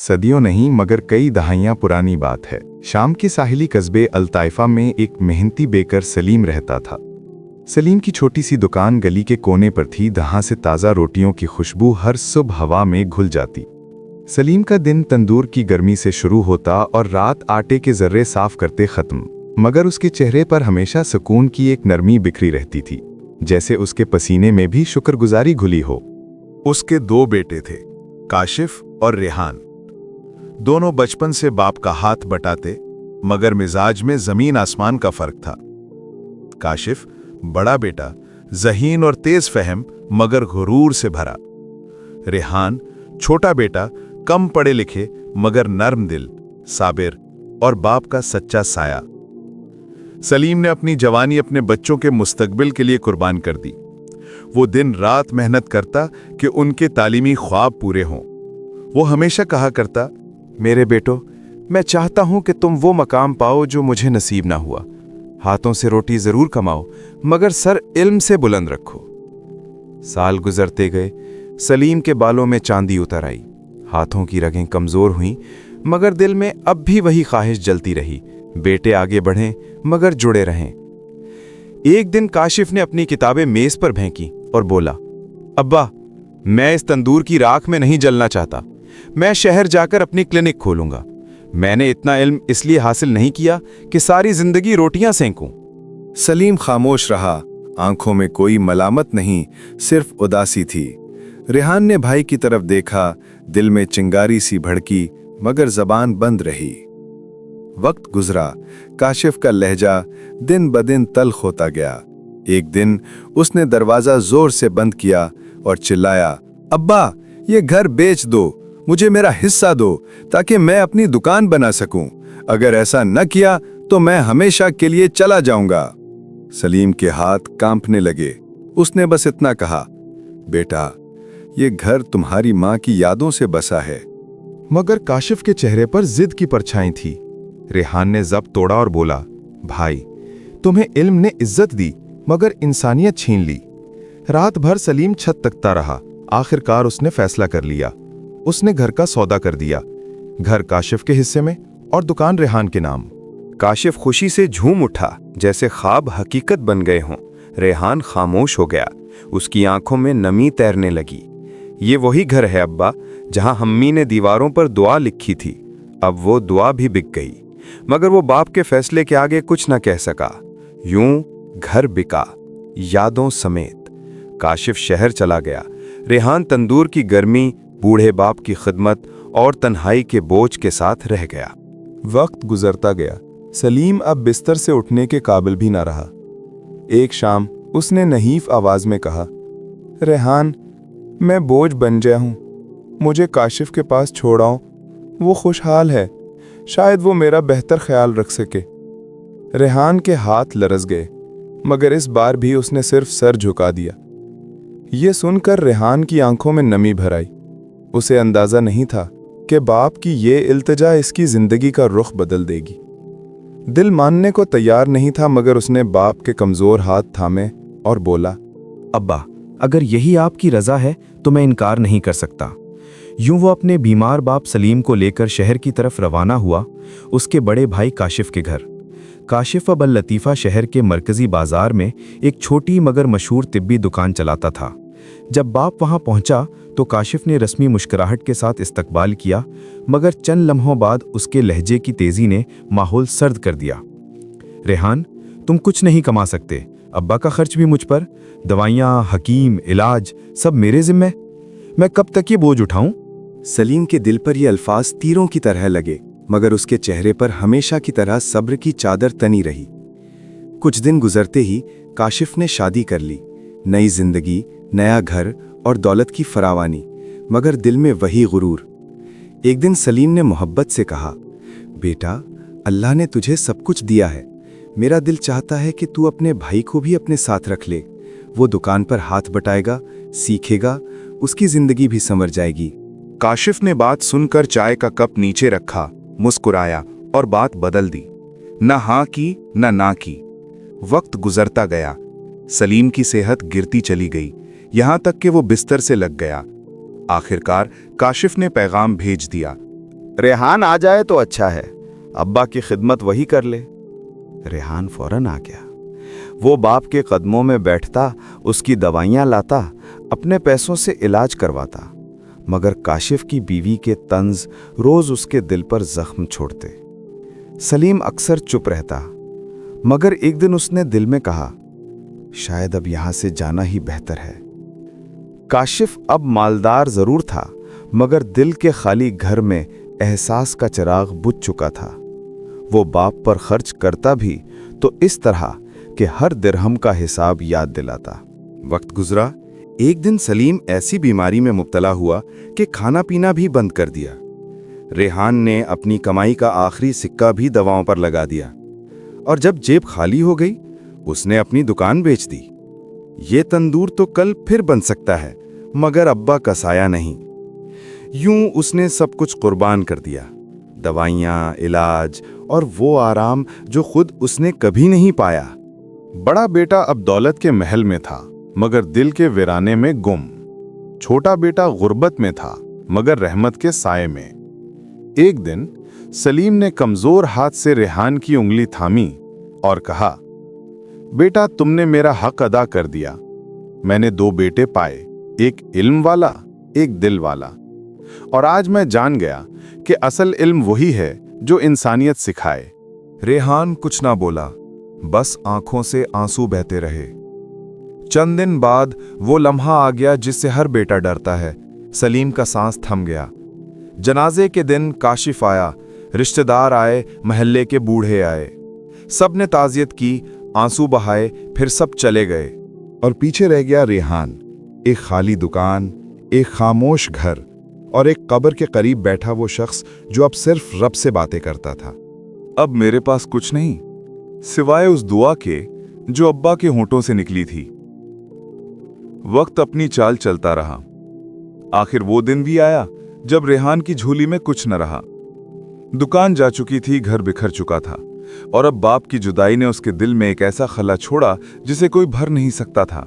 सदियों नहीं मगर कई दहाइयां पुरानी बात है। शाम के साहिली कस्बे अल-ताइफा में एक मेहनती बेकर सलीम रहता था। सलीम की छोटी सी दुकान गली के कोने पर थी, जहां से ताज़ा रोटियों की खुशबू हर सुबह हवा में घुल जाती। सलीम का दिन तंदूर की गर्मी से शुरू होता और रात आटे के जर्रे साफ करते खत्म, मगर उसके चेहरे पर हमेशा सुकून की एक नरमी बिखरी रहती थी, जैसे उसके पसीने में भी शुक्रगुजारी घुली हो। उसके दो बेटे थे, काशिफ और रेहान। दोनों बचपन से बाप का हाथ बटाते, मगर मिजाज में जमीन आसमान का फर्क था। काशिफ बड़ा बेटा, ज़हीन और तेज फहम मगर गुरूर से भरा। रेहान छोटा बेटा, कम पढ़े लिखे मगर नर्म दिल, साबिर और बाप का सच्चा साया। सलीम ने अपनी जवानी अपने बच्चों के मुस्तकबिल के लिए कुर्बान कर दी। वो दिन रात मेहनत करता कि उनके तालीमी ख्वाब पूरे हों। वो हमेशा कहा करता, मेरे बेटो, मैं चाहता हूं कि तुम वो मकाम पाओ जो मुझे नसीब ना हुआ। हाथों से रोटी जरूर कमाओ, मगर सर इल्म से बुलंद रखो। साल गुजरते गए, सलीम के बालों में चांदी उतर आई, हाथों की रगें कमजोर हुईं, मगर दिल में अब भी वही ख्वाहिश जलती रही, बेटे आगे बढ़ें मगर जुड़े रहें। एक दिन काशिफ ने अपनी किताबें मेज पर फेंकी और बोला, अब्बा, मैं इस तंदूर की राख में नहीं जलना चाहता। मैं शहर जाकर अपनी क्लिनिक खोलूंगा। मैंने इतना इल्म इसलिए हासिल नहीं किया कि सारी जिंदगी रोटियां सेंकूं। सलीम खामोश रहा, आंखों में कोई मलामत नहीं, सिर्फ उदासी थी। रेहान ने भाई की तरफ देखा, दिल में चिंगारी सी भड़की, मगर जबान बंद रही। वक्त गुजरा, काशिफ का लहजा दिन ब दिन तल्ख होता गया। एक दिन उसने दरवाजा जोर से बंद किया और चिल्लाया, अब्बा, ये घर बेच दो, मुझे मेरा हिस्सा दो ताकि मैं अपनी दुकान बना सकूं। अगर ऐसा न किया तो मैं हमेशा के लिए चला जाऊंगा। सलीम के हाथ कांपने लगे। उसने बस इतना कहा, बेटा, ये घर तुम्हारी माँ की यादों से बसा है। मगर काशिफ के चेहरे पर जिद की परछाई थी। रेहान ने जब्त तोड़ा और बोला, भाई, तुम्हें इल्म ने इज्जत दी मगर इंसानियत छीन ली। रात भर सलीम छत तकता रहा। आखिरकार उसने फैसला कर लिया। उसने घर का सौदा कर दिया, घर काशिफ के हिस्से में और दुकान रेहान के नाम। काशिफ खुशी से झूम उठा, जैसे ख्वाब हकीकत बन गए हों। रेहान खामोश हो गया, उसकी आंखों में नमी तैरने लगी। ये वही घर है अब्बा, जहां अम्मी ने दीवारों पर दुआ लिखी थी। अब वो दुआ भी बिक गई, मगर वो बाप के फैसले के आगे कुछ न कह सका। यूं घर बिका, यादों समेत। काशिफ शहर चला गया। रेहान तंदूर की गर्मी, बूढ़े बाप की खिदमत और तन्हाई के बोझ के साथ रह गया। वक्त गुजरता गया। सलीम अब बिस्तर से उठने के काबिल भी ना रहा। एक शाम उसने नहीफ आवाज में कहा, रेहान, मैं बोझ बन गया हूं, मुझे काशिफ के पास छोड़ाओ। वो खुशहाल है, शायद वो मेरा बेहतर ख्याल रख सके। रेहान के हाथ लरस गए, मगर इस बार भी उसने सिर्फ सर झुका दिया। ये सुनकर रेहान की आंखों में नमी भर आई। उसे अंदाजा नहीं था कि बाप की ये इल्तिजा इसकी जिंदगी का रुख बदल देगी। दिल मानने को तैयार नहीं था, मगर उसने बाप के कमजोर हाथ थामे और बोला, अब्बा, अगर यही आपकी रजा है तो मैं इनकार नहीं कर सकता। यूं वो अपने बीमार बाप सलीम को लेकर शहर की तरफ रवाना हुआ, उसके बड़े भाई काशिफ के घर। काशिफ अब अल लतीफ़ा शहर के मरकजी बाजार में एक छोटी मगर मशहूर तिब्बी दुकान चलाता था। जब बाप वहां पहुंचा तो काशिफ ने रस्मी मुस्कुराहट के साथ इस्तकबाल किया, मगर चंद लम्हों बाद उसके लहजे की तेजी ने माहौल सर्द कर दिया। रेहान, तुम कुछ नहीं कमा सकते, अब्बा का खर्च भी मुझ पर, दवाइयाँ, हकीम, इलाज सब मेरे जिम्मे। मैं कब तक ये बोझ उठाऊं? सलीम के दिल पर ये अल्फाज तीरों की तरह लगे, मगर उसके चेहरे पर हमेशा की तरह सब्र की चादर तनी रही। कुछ दिन गुजरते ही काशिफ ने शादी कर ली। नई जिंदगी, नया घर और दौलत की फरावानी, मगर दिल में वही गुरूर। एक दिन सलीम ने मोहब्बत से कहा, बेटा, अल्लाह ने तुझे सब कुछ दिया है। मेरा दिल चाहता है कि तू अपने भाई को भी अपने साथ रख ले। वो दुकान पर हाथ बटाएगा, सीखेगा, उसकी जिंदगी भी संवर जाएगी। काशिफ ने बात सुनकर चाय का कप नीचे रखा, मुस्कुराया और बात बदल दी। न हाँ की न ना की। वक्त गुजरता गया। सलीम की सेहत गिरती चली गई, यहां तक कि वो बिस्तर से लग गया। आखिरकार काशिफ ने पैगाम भेज दिया, रेहान आ जाए तो अच्छा है, अब्बा की खिदमत वही कर ले। रेहान फौरन आ गया। वो बाप के कदमों में बैठता, उसकी दवाइयाँ लाता, अपने पैसों से इलाज करवाता, मगर काशिफ की बीवी के तंज रोज उसके दिल पर जख्म छोड़ते। सलीम अक्सर चुप रहता, मगर एक दिन उसने दिल में कहा, शायद अब यहां से जाना ही बेहतर है। काशिफ अब मालदार जरूर था, मगर दिल के खाली घर में एहसास का चिराग बुझ चुका था। वो बाप पर खर्च करता भी तो इस तरह कि हर दिरहम का हिसाब याद दिलाता। वक्त गुजरा। एक दिन सलीम ऐसी बीमारी में मुब्तला हुआ कि खाना पीना भी बंद कर दिया। रेहान ने अपनी कमाई का आखिरी सिक्का भी दवाओं पर लगा दिया, और जब जेब खाली हो गई, उसने अपनी दुकान बेच दी। ये तंदूर तो कल फिर बन सकता है, मगर अब्बा का साया नहीं। यूं उसने सब कुछ कुर्बान कर दिया, दवाइयाँ, इलाज और वो आराम जो खुद उसने कभी नहीं पाया। बड़ा बेटा अब दौलत के महल में था, मगर दिल के वीराने में गुम। छोटा बेटा गुर्बत में था, मगर रहमत के साये में। एक दिन सलीम ने कमजोर हाथ से रेहान की उंगली थामी और कहा, बेटा, तुमने मेरा हक अदा कर दिया। मैंने 2 बेटे पाए, एक इल्म वाला, एक दिल वाला। और आज मैं जान गया कि असल इल्म वही है जो इंसानियत सिखाए। रेहान कुछ ना बोला, बस आंखों से आंसू बहते रहे। चंद दिन बाद वो लम्हा आ गया जिससे हर बेटा डरता है। सलीम का सांस थम गया। जनाजे के दिन काशिफ आया, रिश्तेदार आए, महल्ले के बूढ़े आए। सब ने ताजियत की, आंसू बहाए, फिर सब चले गए। और पीछे रह गया रेहान, एक खाली दुकान, एक खामोश घर और एक कब्र के करीब बैठा वो शख्स जो अब सिर्फ रब से बातें करता था। अब मेरे पास कुछ नहीं सिवाय उस दुआ के जो अब्बा के होंठों से निकली थी। वक्त अपनी चाल चलता रहा। आखिर वो दिन भी आया जब रेहान की झोली में कुछ न रहा। दुकान जा चुकी थी, घर बिखर चुका था, और अब बाप की जुदाई ने उसके दिल में एक ऐसा खला छोड़ा जिसे कोई भर नहीं सकता था।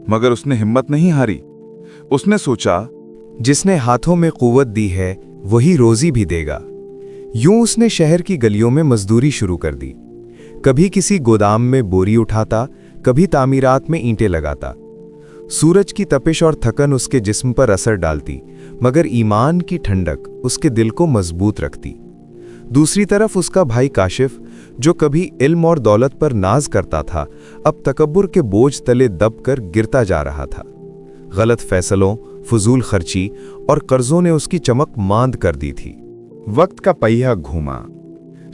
मगर उसने हिम्मत नहीं हारी। उसने सोचा, जिसने हाथों में कुव्वत दी है वही रोजी भी देगा। यूं उसने शहर की गलियों में मजदूरी शुरू कर दी। कभी किसी गोदाम में बोरी उठाता, कभी तामीरात में ईंटें लगाता। सूरज की तपिश और थकन उसके जिस्म पर असर डालती, मगर ईमान की ठंडक उसके दिल को मजबूत रखती। दूसरी तरफ उसका भाई काशिफ, जो कभी इल्म और दौलत पर नाज करता था, अब तकब्बुर के बोझ तले दबकर गिरता जा रहा था। गलत फैसलों, फजूल खर्ची और कर्जों ने उसकी चमक मांद कर दी थी। वक्त का पहिया घूमा।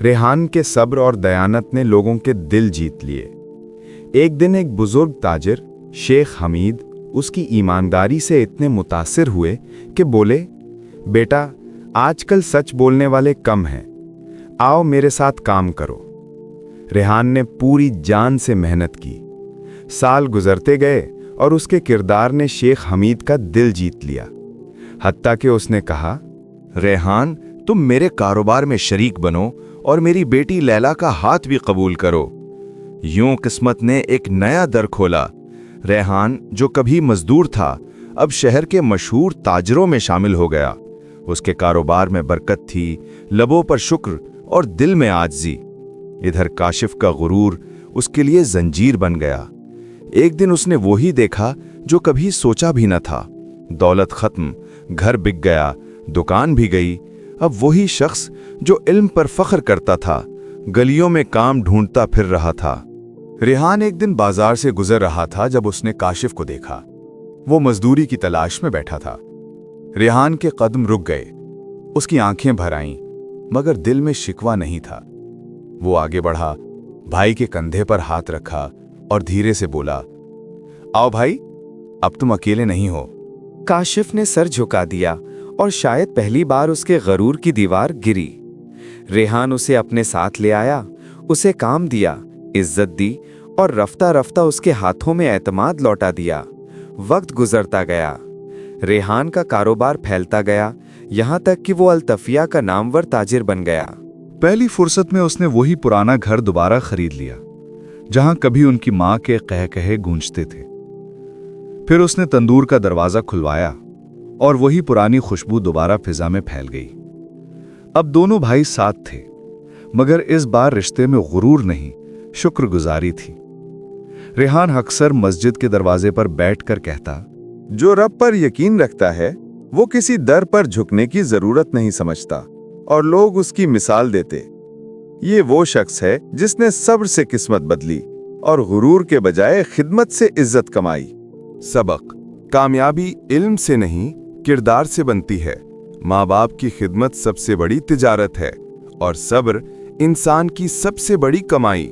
रेहान के सब्र और दयानत ने लोगों के दिल जीत लिए। एक दिन एक बुजुर्ग ताजिर शेख हमीद उसकी ईमानदारी से इतने मुतासिर हुए कि बोले, बेटा, आजकल सच बोलने वाले कम हैं, आओ मेरे साथ काम करो। रेहान ने पूरी जान से मेहनत की। साल गुजरते गए और उसके किरदार ने शेख हमीद का दिल जीत लिया। हत्ता कि उसने कहा, रेहान, तुम मेरे कारोबार में शरीक बनो और मेरी बेटी लैला का हाथ भी कबूल करो। यूं किस्मत ने एक नया दर खोला। रेहान, जो कभी मजदूर था, अब शहर के मशहूर ताजरों में शामिल हो गया। उसके कारोबार में बरकत थी, लबों पर शुक्र और दिल में आजिज़ी। इधर काशिफ का गुरूर उसके लिए जंजीर बन गया। एक दिन उसने वो ही देखा जो कभी सोचा भी न था। दौलत खत्म, घर बिक गया, दुकान भी गई। अब वही शख्स जो इल्म पर फख्र करता था, गलियों में काम ढूंढता फिर रहा था। रेहान एक दिन बाजार से गुजर रहा था जब उसने काशिफ को देखा। वो मजदूरी की तलाश में बैठा था। रेहान के कदम रुक गए, उसकी आंखें भर आईं, मगर दिल में शिकवा नहीं था। वो आगे बढ़ा, भाई के कंधे पर हाथ रखा और धीरे से बोला, आओ भाई, अब तुम अकेले नहीं हो। काशिफ ने सर झुका दिया और शायद पहली बार उसके गरूर की दीवार गिरी। रेहान उसे अपने साथ ले आया, उसे काम दिया, इज्जत दी और रफ्ता रफ्ता उसके हाथों में एतमाद लौटा दिया। वक्त गुजरता गया, रेहान का कारोबार फैलता गया, यहाँ तक कि वो अल्तफिया का नामवर ताजिर बन गया। पहली फुर्सत में उसने वही पुराना घर दोबारा खरीद लिया जहां कभी उनकी मां के कहकहे गूंजते थे। फिर उसने तंदूर का दरवाजा खुलवाया और वही पुरानी खुशबू दोबारा फिजा में फैल गई। अब दोनों भाई साथ थे, मगर इस बार रिश्ते में गुरूर नहीं, शुक्रगुजारी थी। रेहान अक्सर मस्जिद के दरवाजे पर बैठकर कहता, जो रब पर यकीन रखता है वो किसी दर पर झुकने की जरूरत नहीं समझता और लोग उसकी मिसाल देते। ये वो शख्स है जिसने सब्र से किस्मत बदली और गुरूर के बजाय खिदमत से इज्जत कमाई। सबक: कामयाबी इल्म से नहीं, किरदार से बनती है। माँ बाप की खिदमत सबसे बड़ी तिजारत है और सब्र इंसान की सबसे बड़ी कमाई।